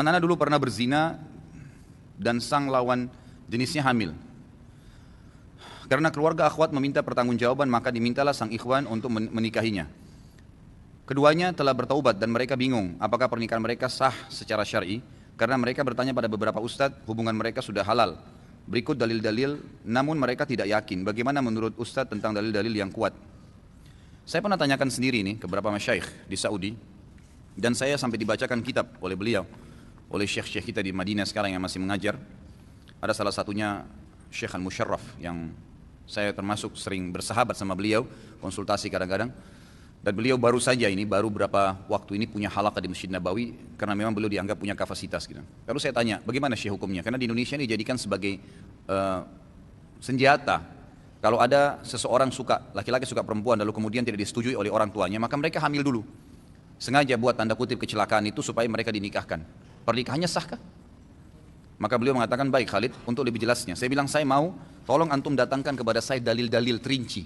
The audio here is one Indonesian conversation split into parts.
Teman ana dulu pernah berzina dan sang lawan jenisnya hamil. Karena keluarga akhwat meminta pertanggungjawaban, maka dimintalah sang ikhwan untuk menikahinya. Keduanya telah bertaubat dan mereka bingung apakah pernikahan mereka sah secara syar'i, karena mereka bertanya pada beberapa ustadz, hubungan mereka sudah halal. Berikut dalil-dalil, namun mereka tidak yakin. Bagaimana menurut ustadz tentang dalil-dalil yang kuat? Saya pernah tanyakan sendiri ini ke beberapa masyaikh di Saudi, dan saya sampai dibacakan kitab oleh beliau, oleh syekh-syekh kita di Madinah sekarang yang masih mengajar. Ada salah satunya Syekh Al-Musharraf yang saya termasuk sering bersahabat sama beliau, konsultasi kadang-kadang. Dan beliau baru saja ini, baru berapa waktu ini punya halaqah di Masjid Nabawi, karena memang beliau dianggap punya kapasitas gitu. Lalu saya tanya, bagaimana Syekh hukumnya? Karena di Indonesia ini dijadikan sebagai senjata. Kalau ada seseorang suka, laki-laki suka perempuan, lalu kemudian tidak disetujui oleh orang tuanya, maka mereka hamil dulu. Sengaja buat tanda kutip kecelakaan itu supaya mereka dinikahkan. Pernikahannya sahkah? Maka beliau mengatakan, baik Khalid, untuk lebih jelasnya. Saya bilang, saya mau, tolong antum datangkan kepada saya dalil-dalil terinci.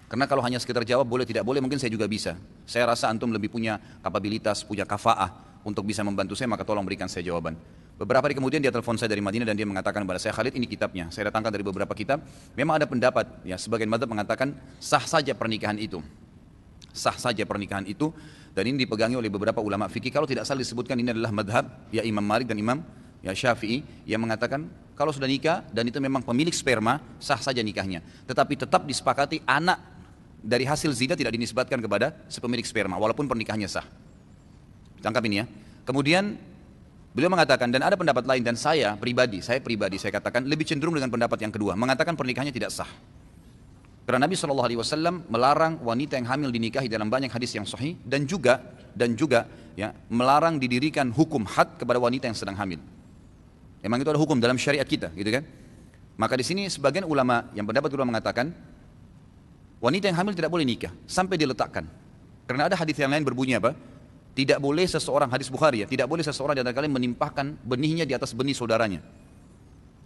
Karena kalau hanya sekedar jawab boleh tidak boleh, mungkin saya juga bisa. Saya rasa antum lebih punya kapabilitas, punya kafa'ah untuk bisa membantu saya, maka tolong berikan saya jawaban. Beberapa hari kemudian dia telepon saya dari Madinah dan dia mengatakan kepada saya, Khalid, ini kitabnya. Saya datangkan dari beberapa kitab. Memang ada pendapat, ya sebagian mazhab mengatakan sah saja pernikahan itu. Sah saja pernikahan itu, dan ini dipegangi oleh beberapa ulama fikih. Kalau tidak salah disebutkan ini adalah madhab ya Imam Malik dan Imam ya Syafi'i yang mengatakan kalau sudah nikah dan itu memang pemilik sperma, sah saja nikahnya. Tetapi tetap disepakati anak dari hasil zina tidak dinisbatkan kepada si pemilik sperma walaupun pernikahannya sah. Tangkap ini ya. Kemudian beliau mengatakan, dan ada pendapat lain, dan saya pribadi saya katakan lebih cenderung dengan pendapat yang kedua, mengatakan pernikahannya tidak sah. Karena Nabi SAW melarang wanita yang hamil dinikahi dalam banyak hadis yang sahih, dan juga ya melarang didirikan hukum had kepada wanita yang sedang hamil. Memang itu ada hukum dalam syariat kita, gitu kan? Maka di sini sebagian ulama yang pendapat kedua mengatakan wanita yang hamil tidak boleh nikah sampai diletakkan. Karena ada hadis yang lain berbunyi apa? Tidak boleh seseorang, hadis Bukhari ya, tidak boleh seseorang di antara kalian menimpahkan benihnya di atas benih saudaranya.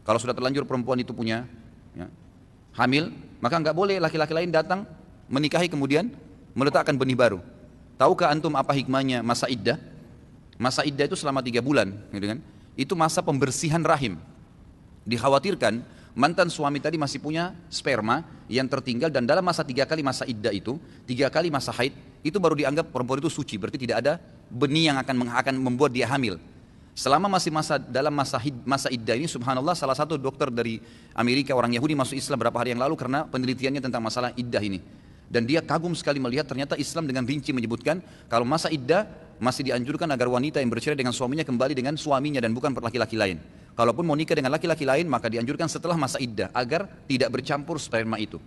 Kalau sudah terlanjur perempuan itu punya ya, hamil, maka enggak boleh laki-laki lain datang menikahi kemudian meletakkan benih baru. Tahukah antum apa hikmahnya masa iddah? Masa iddah itu selama 3 bulan, gitu kan? Itu masa pembersihan rahim. Dikhawatirkan mantan suami tadi masih punya sperma yang tertinggal, dan dalam masa 3 kali masa iddah itu, 3 kali masa haid, itu baru dianggap perempuan itu suci, berarti tidak ada benih yang akan membuat dia hamil. Selama masih dalam masa iddah ini, subhanallah, salah satu dokter dari Amerika, orang Yahudi, masuk Islam beberapa hari yang lalu karena penelitiannya tentang masalah iddah ini. Dan dia kagum sekali melihat ternyata Islam dengan rinci menyebutkan kalau masa iddah masih dianjurkan agar wanita yang bercerai dengan suaminya kembali dengan suaminya dan bukan laki-laki lain. Kalaupun mau nikah dengan laki-laki lain, maka dianjurkan setelah masa iddah agar tidak bercampur sperma itu.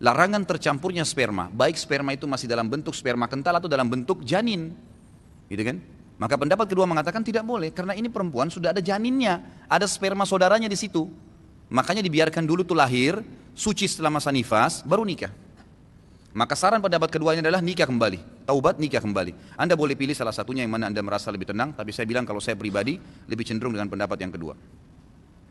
Larangan tercampurnya sperma, baik sperma itu masih dalam bentuk sperma kental atau dalam bentuk janin, gitu kan? Maka pendapat kedua mengatakan tidak boleh, karena ini perempuan sudah ada janinnya, ada sperma saudaranya di situ. Makanya dibiarkan dulu tuh lahir, suci setelah masa nifas, baru nikah. Maka saran pendapat keduanya adalah nikah kembali, taubat nikah kembali. Anda boleh pilih salah satunya yang mana Anda merasa lebih tenang, tapi saya bilang kalau saya pribadi lebih cenderung dengan pendapat yang kedua.